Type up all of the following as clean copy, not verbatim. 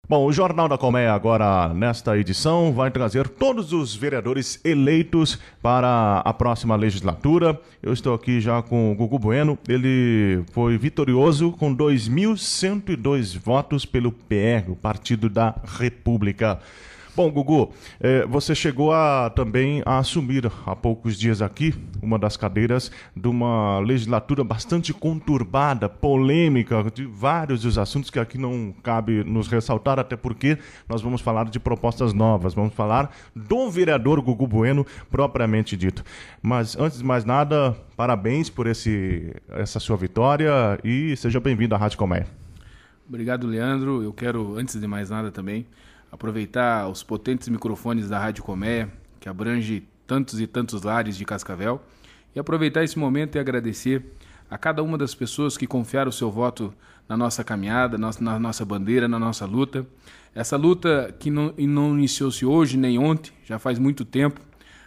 Bom, o Jornal da Colmeia agora, nesta edição, vai trazer todos os vereadores eleitos para a próxima legislatura. Eu estou aqui já com o Gugu Bueno. Ele foi vitorioso com 2.102 votos pelo PR, o Partido da República. Bom, Gugu, você chegou também a assumir há poucos dias aqui uma das cadeiras de uma legislatura bastante conturbada, polêmica, de vários dos assuntos que aqui não cabe nos ressaltar, até porque nós vamos falar de propostas novas, vamos falar do vereador Gugu Bueno propriamente dito. Mas antes de mais nada, parabéns por essa sua vitória e seja bem-vindo à Rádio Colmeia. Obrigado, Leandro. Eu quero, antes de mais nada também, aproveitar os potentes microfones da Rádio Colmeia, que abrange tantos e tantos lares de Cascavel, e aproveitar esse momento e agradecer a cada uma das pessoas que confiaram o seu voto na nossa caminhada, na nossa bandeira, na nossa luta. Essa luta que não iniciou-se hoje nem ontem, já faz muito tempo.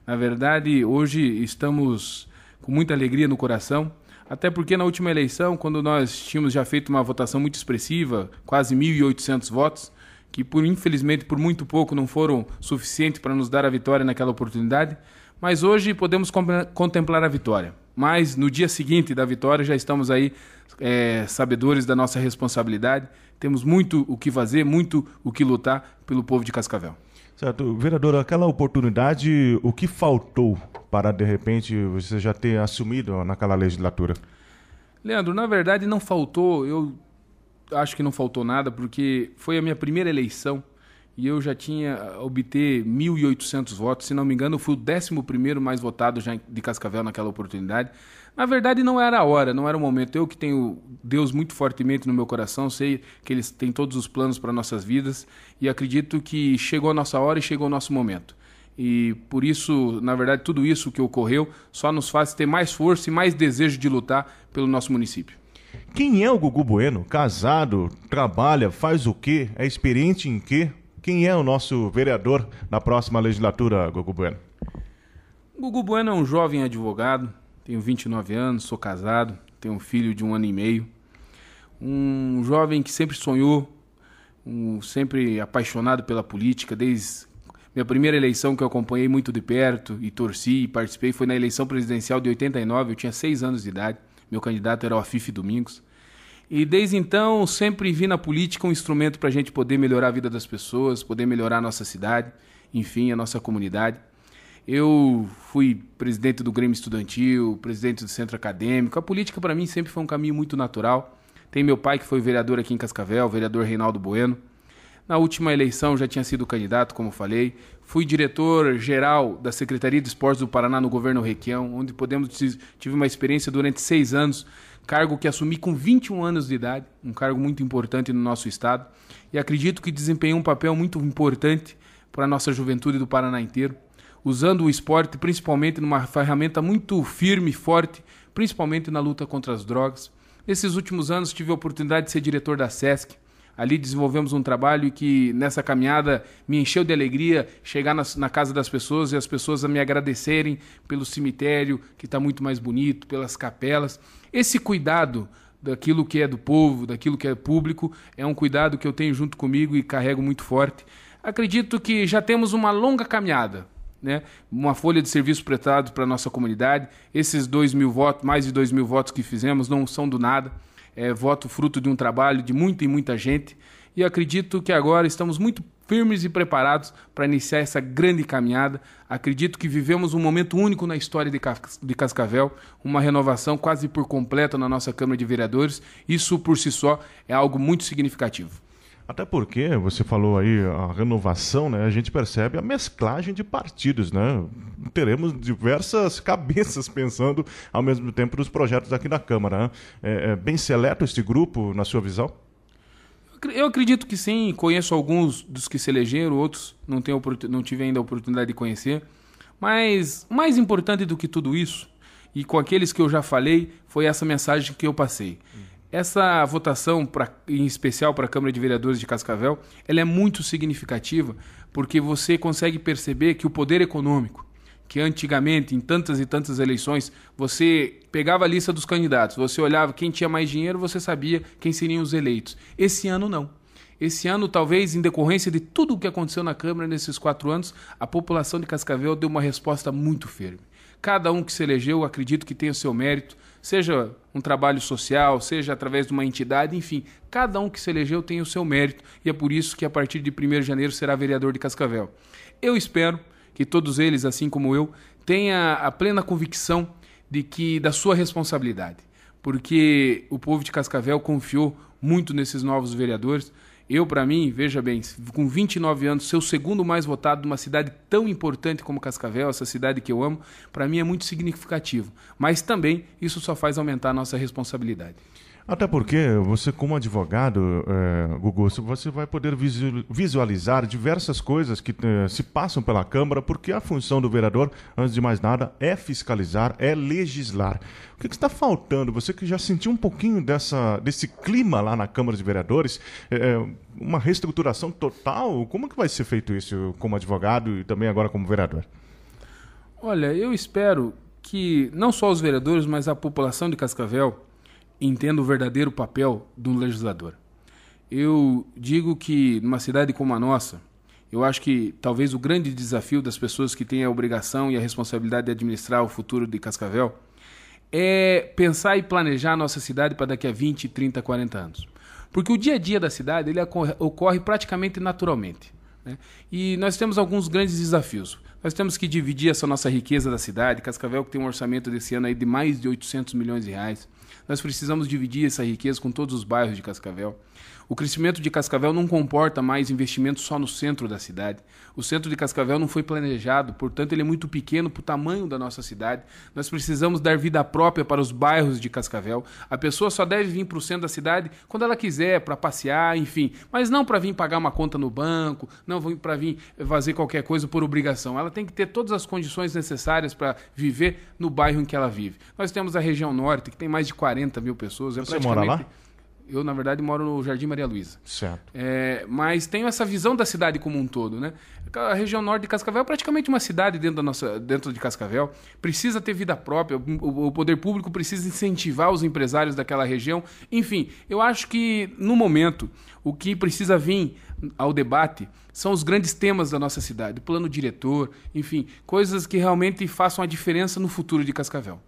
Na verdade, hoje estamos com muita alegria no coração, até porque na última eleição, quando nós tínhamos já feito uma votação muito expressiva, quase 1.800 votos, que infelizmente por muito pouco não foram suficientes para nos dar a vitória naquela oportunidade, mas hoje podemos contemplar a vitória. Mas no dia seguinte da vitória já estamos aí sabedores da nossa responsabilidade, temos muito o que fazer, muito o que lutar pelo povo de Cascavel. Certo. Vereador, aquela oportunidade, o que faltou para de repente você já ter assumido naquela legislatura? Leandro, na verdade não faltou, acho que não faltou nada, porque foi a minha primeira eleição e eu já tinha obter 1.800 votos. Se não me engano, eu fui o 11º mais votado já de Cascavel naquela oportunidade. Na verdade, não era a hora, não era o momento. Eu que tenho Deus muito fortemente no meu coração, sei que Ele tem todos os planos para nossas vidas e acredito que chegou a nossa hora e chegou o nosso momento. E por isso, na verdade, tudo isso que ocorreu só nos faz ter mais força e mais desejo de lutar pelo nosso município. Quem é o Gugu Bueno? Casado, trabalha, faz o quê? É experiente em quê? Quem é o nosso vereador na próxima legislatura, Gugu Bueno? Gugu Bueno é um jovem advogado, tenho 29 anos, sou casado, tenho um filho de 1 ano e meio. Um jovem que sempre sonhou, sempre apaixonado pela política, desde minha primeira eleição que eu acompanhei muito de perto e torci e participei foi na eleição presidencial de 89, eu tinha 6 anos de idade. Meu candidato era o Afife Domingos. E desde então sempre vi na política um instrumento para a gente poder melhorar a vida das pessoas, poder melhorar a nossa cidade, enfim, a nossa comunidade. Eu fui presidente do Grêmio Estudantil, presidente do Centro Acadêmico. A política para mim sempre foi um caminho muito natural. Tem meu pai que foi vereador aqui em Cascavel, o vereador Reinaldo Bueno. Na última eleição já tinha sido candidato, como falei. Fui diretor-geral da Secretaria de Esportes do Paraná no governo Requião, onde tive uma experiência durante 6 anos, cargo que assumi com 21 anos de idade, um cargo muito importante no nosso estado. E acredito que desempenhei um papel muito importante para a nossa juventude do Paraná inteiro, usando o esporte principalmente numa ferramenta muito firme e forte, principalmente na luta contra as drogas. Nesses últimos anos tive a oportunidade de ser diretor da SESC. Ali desenvolvemos um trabalho que nessa caminhada me encheu de alegria chegar na casa das pessoas e as pessoas a me agradecerem pelo cemitério, que está muito mais bonito, pelas capelas. Esse cuidado daquilo que é do povo, daquilo que é público, é um cuidado que eu tenho junto comigo e carrego muito forte. Acredito que já temos uma longa caminhada, né? Uma folha de serviço prestado para a nossa comunidade. Esses 2.000 votos, mais de 2.000 votos que fizemos não são do nada. É voto fruto de um trabalho de muita e muita gente e acredito que agora estamos muito firmes e preparados para iniciar essa grande caminhada. Acredito que vivemos um momento único na história de Cascavel, uma renovação quase por completa na nossa Câmara de Vereadores. Isso por si só é algo muito significativo. Até porque, você falou aí, a renovação, né? A gente percebe a mesclagem de partidos, né? Teremos diversas cabeças pensando ao mesmo tempo nos projetos aqui na Câmara, né? É bem seleto este grupo, na sua visão? Eu acredito que sim, conheço alguns dos que se elegeram, outros não tive ainda a oportunidade de conhecer, mas o mais importante do que tudo isso, e com aqueles que eu já falei, foi essa mensagem que eu passei. Essa votação, em especial para a Câmara de Vereadores de Cascavel, ela é muito significativa porque você consegue perceber que o poder econômico, que antigamente, em tantas e tantas eleições, você pegava a lista dos candidatos, você olhava quem tinha mais dinheiro, você sabia quem seriam os eleitos. Esse ano não. Esse ano, talvez, em decorrência de tudo o que aconteceu na Câmara nesses 4 anos, a população de Cascavel deu uma resposta muito firme. Cada um que se elegeu, acredito que tenha o seu mérito, seja um trabalho social, seja através de uma entidade, enfim, cada um que se elegeu tem o seu mérito e é por isso que a partir de 1º de janeiro será vereador de Cascavel. Eu espero que todos eles, assim como eu, tenham a plena convicção da sua responsabilidade, porque o povo de Cascavel confiou muito nesses novos vereadores. Eu, para mim, veja bem, com 29 anos, ser o segundo mais votado de uma cidade tão importante como Cascavel, essa cidade que eu amo, para mim é muito significativo. Mas também isso só faz aumentar a nossa responsabilidade. Até porque você, como advogado, Gugu, você vai poder visualizar diversas coisas que se passam pela Câmara, porque a função do vereador, antes de mais nada, é fiscalizar, é legislar. O que está faltando? Você que já sentiu um pouquinho desse clima lá na Câmara de Vereadores, uma reestruturação total, como que vai ser feito isso como advogado e também agora como vereador? Olha, eu espero que não só os vereadores, mas a população de Cascavel entenda o verdadeiro papel de um legislador. Eu digo que numa cidade como a nossa, eu acho que talvez o grande desafio das pessoas que têm a obrigação e a responsabilidade de administrar o futuro de Cascavel é pensar e planejar a nossa cidade para daqui a 20, 30, 40 anos. Porque o dia a dia da cidade ele ocorre praticamente naturalmente, né? E nós temos alguns grandes desafios. Nós temos que dividir essa nossa riqueza da cidade. Cascavel que tem um orçamento desse ano aí de mais de 800 milhões de reais. Nós precisamos dividir essa riqueza com todos os bairros de Cascavel. O crescimento de Cascavel não comporta mais investimentos só no centro da cidade. O centro de Cascavel não foi planejado, portanto ele é muito pequeno para o tamanho da nossa cidade. Nós precisamos dar vida própria para os bairros de Cascavel. A pessoa só deve vir para o centro da cidade quando ela quiser, para passear, enfim. Mas não para vir pagar uma conta no banco, não para vir fazer qualquer coisa por obrigação. Ela tem que ter todas as condições necessárias para viver no bairro em que ela vive. Nós temos a região norte, que tem mais de 40 mil pessoas. Você mora lá? Eu, na verdade, moro no Jardim Maria Luísa. Certo. Mas tenho essa visão da cidade como um todo, né? A região norte de Cascavel é praticamente uma cidade dentro de Cascavel. Precisa ter vida própria, o poder público precisa incentivar os empresários daquela região. Enfim, eu acho que, no momento, o que precisa vir ao debate são os grandes temas da nossa cidade, o plano diretor, enfim, coisas que realmente façam a diferença no futuro de Cascavel.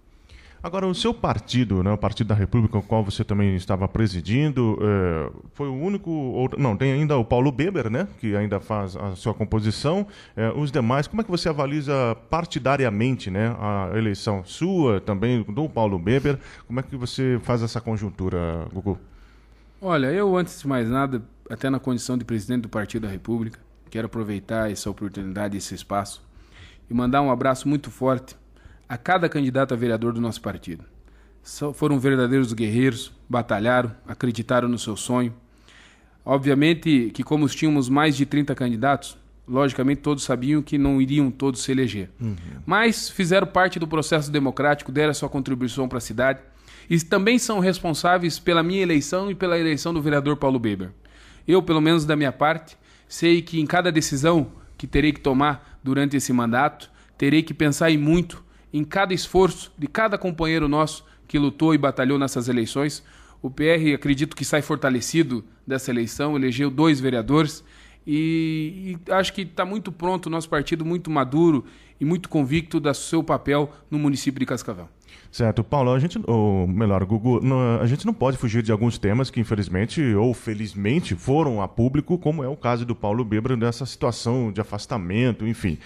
Agora, o seu partido, né, o Partido da República, o qual você também estava presidindo, foi o único... Não, tem ainda o Paulo Beber, né, que ainda faz a sua composição. Os demais, como é que você avaliza partidariamente, né, a eleição sua, também do Paulo Beber? Como é que você faz essa conjuntura, Gugu? Olha, eu, antes de mais nada, até na condição de presidente do Partido da República, quero aproveitar essa oportunidade, esse espaço, e mandar um abraço muito forte a cada candidato a vereador do nosso partido. Foram verdadeiros guerreiros, batalharam, acreditaram no seu sonho. Obviamente que como tínhamos mais de 30 candidatos, logicamente todos sabiam que não iriam todos se eleger. Mas fizeram parte do processo democrático, deram a sua contribuição para a cidade e também são responsáveis pela minha eleição e pela eleição do vereador Paulo Beber. Eu, pelo menos da minha parte, sei que em cada decisão que terei que tomar durante esse mandato, terei que pensar muito em cada esforço de cada companheiro nosso que lutou e batalhou nessas eleições. O PR, acredito que sai fortalecido dessa eleição, elegeu 2 vereadores e acho que está muito pronto o nosso partido, muito maduro e muito convicto do seu papel no município de Cascavel. Certo. Paulo, ou melhor, Gugu, a gente não pode fugir de alguns temas que infelizmente ou felizmente foram a público, como é o caso do Paulo Beber nessa situação de afastamento, enfim.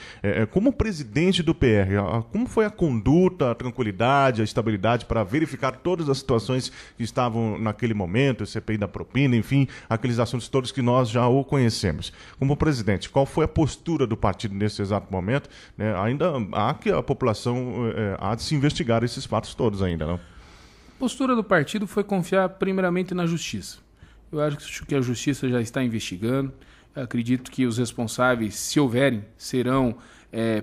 Como presidente do PR, como foi a conduta, a tranquilidade, a estabilidade para verificar todas as situações que estavam naquele momento, o CPI da propina, enfim, aqueles assuntos todos que nós já o conhecemos. Como presidente, qual foi a postura do partido nesse exato momento? Ainda há que a população há de se investigar esses fatos todos ainda, não? A postura do partido foi confiar primeiramente na justiça. Eu acho que a justiça já está investigando. Eu acredito que os responsáveis, se houverem, serão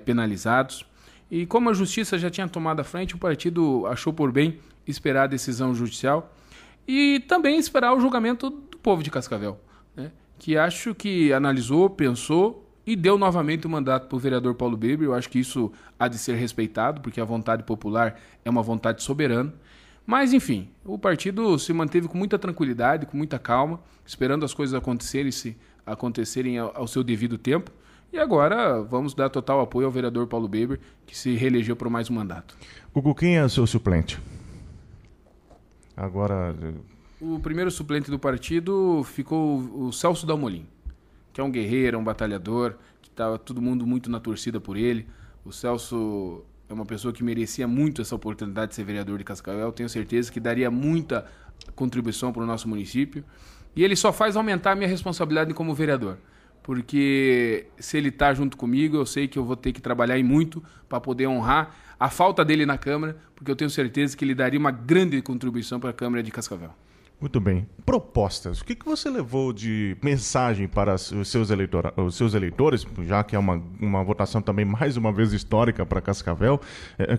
penalizados. E como a justiça já tinha tomado a frente, o partido achou por bem esperar a decisão judicial e também esperar o julgamento do povo de Cascavel, né? Que acho que analisou, pensou e deu novamente o mandato para o vereador Paulo Beber. Eu acho que isso há de ser respeitado, porque a vontade popular é uma vontade soberana. Mas, enfim, o partido se manteve com muita tranquilidade, com muita calma, esperando as coisas acontecerem ao seu devido tempo. E agora vamos dar total apoio ao vereador Paulo Weber, que se reelegeu por mais um mandato. Gugu, quem é o seu suplente? Agora... O primeiro suplente do partido ficou o Celso Dalmolin, que é um guerreiro, um batalhador, que estava todo mundo muito na torcida por ele. O Celso é uma pessoa que merecia muito essa oportunidade de ser vereador de Cascavel. Tenho certeza que daria muita contribuição para o nosso município. E ele só faz aumentar a minha responsabilidade como vereador. Porque se ele está junto comigo, eu sei que eu vou ter que trabalhar muito para poder honrar a falta dele na Câmara, porque eu tenho certeza que ele daria uma grande contribuição para a Câmara de Cascavel. Muito bem. Propostas. O que você levou de mensagem para os seus eleitores, já que é uma votação também mais uma vez histórica para Cascavel?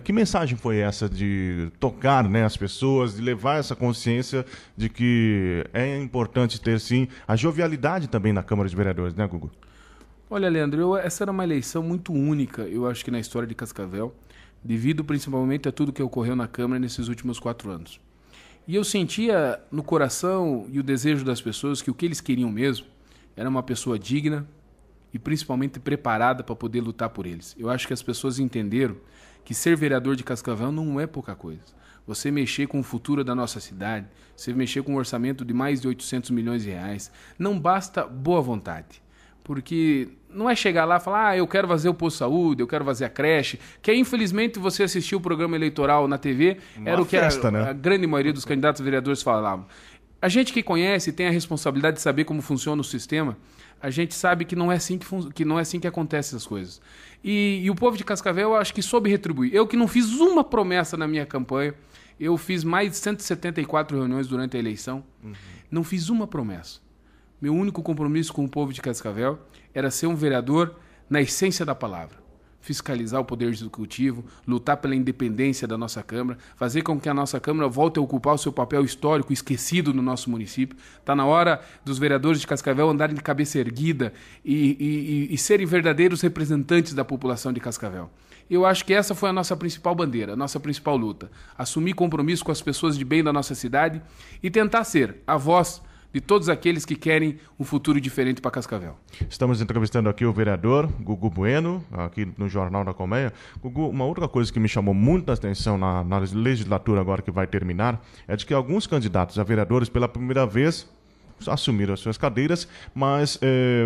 Que mensagem foi essa de tocar, né, as pessoas, de levar essa consciência de que é importante ter, sim, a jovialidade também na Câmara de Vereadores, né, Gugu? Olha, Leandro, essa era uma eleição muito única, eu acho que na história de Cascavel, devido principalmente a tudo que ocorreu na Câmara nesses últimos 4 anos. E eu sentia no coração e o desejo das pessoas que o que eles queriam mesmo era uma pessoa digna e principalmente preparada para poder lutar por eles. Eu acho que as pessoas entenderam que ser vereador de Cascavel não é pouca coisa. Você mexer com o futuro da nossa cidade, você mexer com um orçamento de mais de 800 milhões de reais, não basta boa vontade. Porque não é chegar lá e falar, eu quero fazer o posto de saúde, eu quero fazer a creche, que infelizmente você assistiu o programa eleitoral na TV, era o que a grande maioria dos candidatos a vereadores falavam. A gente que conhece, tem a responsabilidade de saber como funciona o sistema, a gente sabe que não é assim que acontecem as coisas. E o povo de Cascavel, eu acho que soube retribuir. Eu que não fiz uma promessa na minha campanha, eu fiz mais de 174 reuniões durante a eleição, não fiz uma promessa. Meu único compromisso com o povo de Cascavel era ser um vereador na essência da palavra. Fiscalizar o poder executivo, lutar pela independência da nossa Câmara, fazer com que a nossa Câmara volte a ocupar o seu papel histórico esquecido no nosso município. Está na hora dos vereadores de Cascavel andarem de cabeça erguida e serem verdadeiros representantes da população de Cascavel. Eu acho que essa foi a nossa principal bandeira, a nossa principal luta. Assumir compromisso com as pessoas de bem da nossa cidade e tentar ser a voz de todos aqueles que querem um futuro diferente para Cascavel. Estamos entrevistando aqui o vereador Gugu Bueno, aqui no Jornal da Colmeia. Gugu, uma outra coisa que me chamou muita atenção na legislatura agora que vai terminar é de que alguns candidatos a vereadores pela primeira vez assumiram as suas cadeiras, mas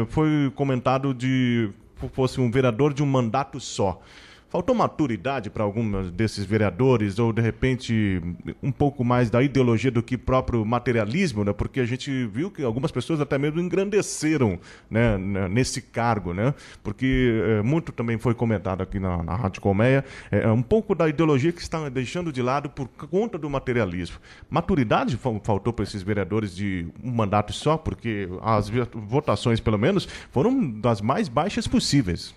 foi comentado de que fosse um vereador de um mandato só. Faltou maturidade para alguns desses vereadores ou, de repente, um pouco mais da ideologia do que próprio materialismo, né? Porque a gente viu que algumas pessoas até mesmo engrandeceram, né, nesse cargo, né? Porque muito também foi comentado aqui na Rádio Colmeia, um pouco da ideologia que está deixando de lado por conta do materialismo. Maturidade faltou para esses vereadores de um mandato só, porque as votações, pelo menos, foram das mais baixas possíveis.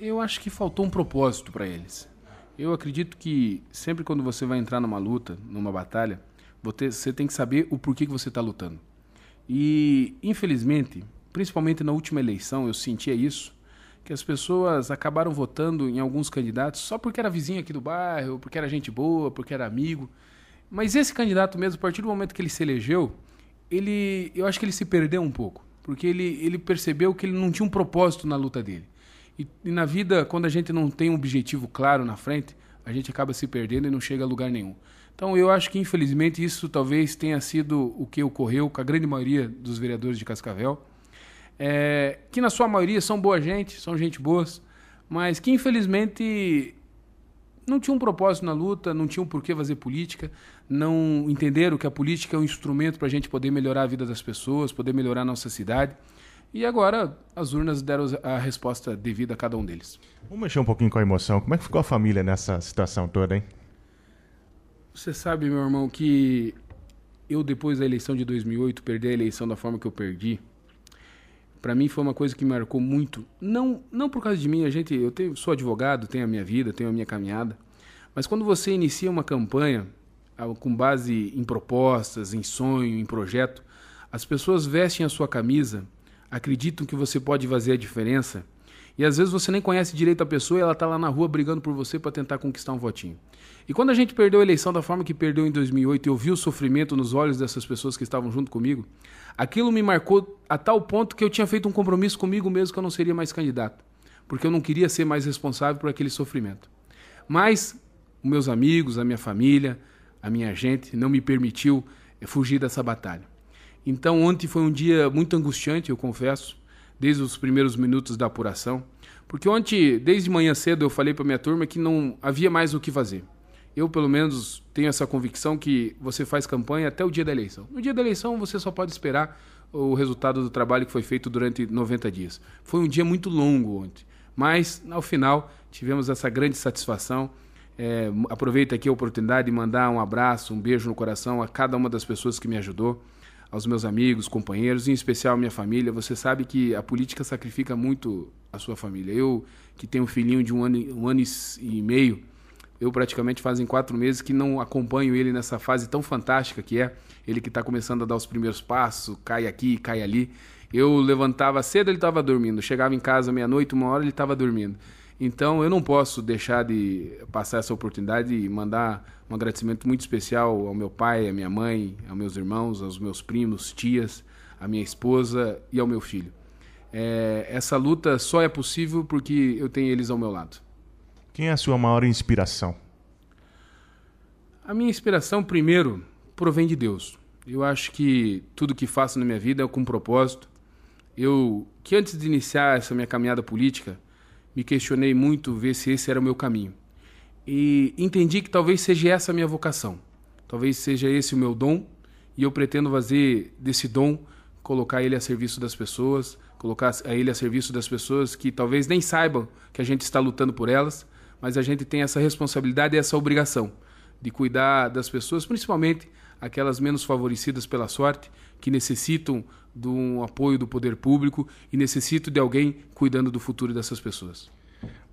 Eu acho que faltou um propósito para eles. Eu acredito que sempre quando você vai entrar numa luta, numa batalha, você tem que saber o porquê que você está lutando. E, infelizmente, principalmente na última eleição, eu sentia isso, que as pessoas acabaram votando em alguns candidatos só porque era vizinho aqui do bairro, porque era gente boa, porque era amigo. Mas esse candidato mesmo, a partir do momento que ele se elegeu, eu acho que ele se perdeu um pouco, porque ele percebeu que ele não tinha um propósito na luta dele. E na vida, quando a gente não tem um objetivo claro na frente, a gente acaba se perdendo e não chega a lugar nenhum. Então eu acho que, infelizmente, isso talvez tenha sido o que ocorreu com a grande maioria dos vereadores de Cascavel, que na sua maioria são boa gente, são gente boas, mas que, infelizmente, não tinham um propósito na luta, não tinham por que fazer política, não entenderam que a política é um instrumento para a gente poder melhorar a vida das pessoas, poder melhorar a nossa cidade. E agora as urnas deram a resposta devida a cada um deles. Vamos mexer um pouquinho com a emoção. Como é que ficou a família nessa situação toda, hein? Você sabe, meu irmão, que eu, depois da eleição de 2008, perder a eleição da forma que eu perdi, para mim foi uma coisa que me marcou muito. Não por causa de mim, sou advogado, tenho a minha vida, tenho a minha caminhada, mas quando você inicia uma campanha com base em propostas, em sonho, em projeto, as pessoas vestem a sua camisa, acreditam que você pode fazer a diferença E às vezes você nem conhece direito a pessoa e ela está lá na rua brigando por você para tentar conquistar um votinho. E quando a gente perdeu a eleição da forma que perdeu em 2008 e eu vi o sofrimento nos olhos dessas pessoas que estavam junto comigo, aquilo me marcou a tal ponto que eu tinha feito um compromisso comigo mesmo que eu não seria mais candidato, porque eu não queria ser mais responsável por aquele sofrimento. Mas os meus amigos, a minha família, a minha gente não me permitiu fugir dessa batalha. Então ontem foi um dia muito angustiante, eu confesso, desde os primeiros minutos da apuração, porque ontem, desde manhã cedo, eu falei para minha turma que não havia mais o que fazer. Eu, pelo menos, tenho essa convicção que você faz campanha até o dia da eleição. No dia da eleição, você só pode esperar o resultado do trabalho que foi feito durante 90 dias. Foi um dia muito longo ontem, mas, ao final, tivemos essa grande satisfação. Aproveito aqui a oportunidade de mandar um abraço, um beijo no coração a cada uma das pessoas que me ajudou, aos meus amigos, companheiros, em especial a minha família. Você sabe que a política sacrifica muito a sua família. Eu, que tenho um filhinho de um ano e meio, eu praticamente fazem 4 meses que não acompanho ele nessa fase tão fantástica que é. Ele que está começando a dar os primeiros passos, cai aqui, cai ali. Eu levantava cedo, ele estava dormindo. Chegava em casa meia-noite, 1h, ele estava dormindo. Então, eu não posso deixar de passar essa oportunidade e mandar um agradecimento muito especial ao meu pai, à minha mãe, aos meus irmãos, aos meus primos, tias, à minha esposa e ao meu filho. Essa luta só é possível porque eu tenho eles ao meu lado. Quem é a sua maior inspiração? A minha inspiração, primeiro, provém de Deus. Eu acho que tudo que faço na minha vida é com propósito. Que antes de iniciar essa minha caminhada política, me questionei muito ver se esse era o meu caminho. E entendi que talvez seja essa a minha vocação. Talvez seja esse o meu dom, e eu pretendo fazer desse dom, colocar ele a serviço das pessoas, colocar ele a serviço das pessoas que talvez nem saibam que a gente está lutando por elas, mas a gente tem essa responsabilidade e essa obrigação de cuidar das pessoas, principalmente aquelas menos favorecidas pela sorte, que necessitam de um apoio do poder público e necessitam de alguém cuidando do futuro dessas pessoas.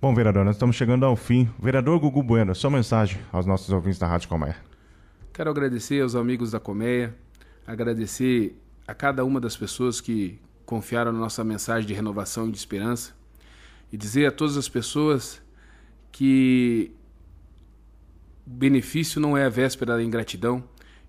Bom, vereador, nós estamos chegando ao fim. Vereador Gugu Bueno, sua mensagem aos nossos ouvintes da Rádio Colmeia. Quero agradecer aos amigos da Colmeia, agradecer a cada uma das pessoas que confiaram na nossa mensagem de renovação e de esperança, e dizer a todas as pessoas que o benefício não é a véspera da ingratidão.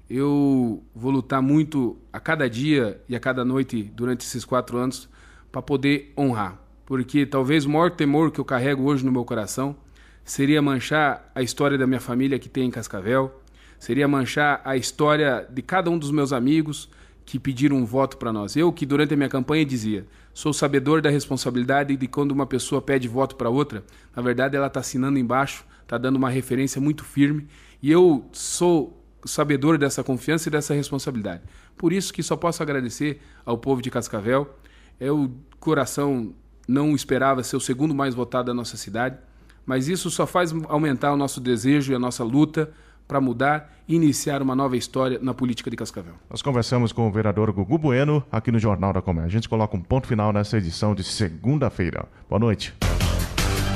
Eu vou lutar muito a cada dia e a cada noite durante esses 4 anos para poder honrar, porque talvez o maior temor que eu carrego hoje no meu coração seria manchar a história da minha família que tem em Cascavel, seria manchar a história de cada um dos meus amigos que pediram um voto para nós. Eu que durante a minha campanha dizia, sou sabedor da responsabilidade de quando uma pessoa pede voto para outra, na verdade ela está assinando embaixo, está dando uma referência muito firme, e eu sou sabedor dessa confiança e dessa responsabilidade. Por isso que só posso agradecer ao povo de Cascavel. O coração não esperava ser o segundo mais votado da nossa cidade, mas isso só faz aumentar o nosso desejo e a nossa luta para mudar e iniciar uma nova história na política de Cascavel. Nós conversamos com o vereador Gugu Bueno aqui no Jornal da Colmeia. A gente coloca um ponto final nessa edição de segunda-feira. Boa noite.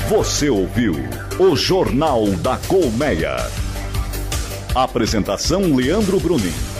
Você ouviu o Jornal da Colmeia. Apresentação Leandro Brunin.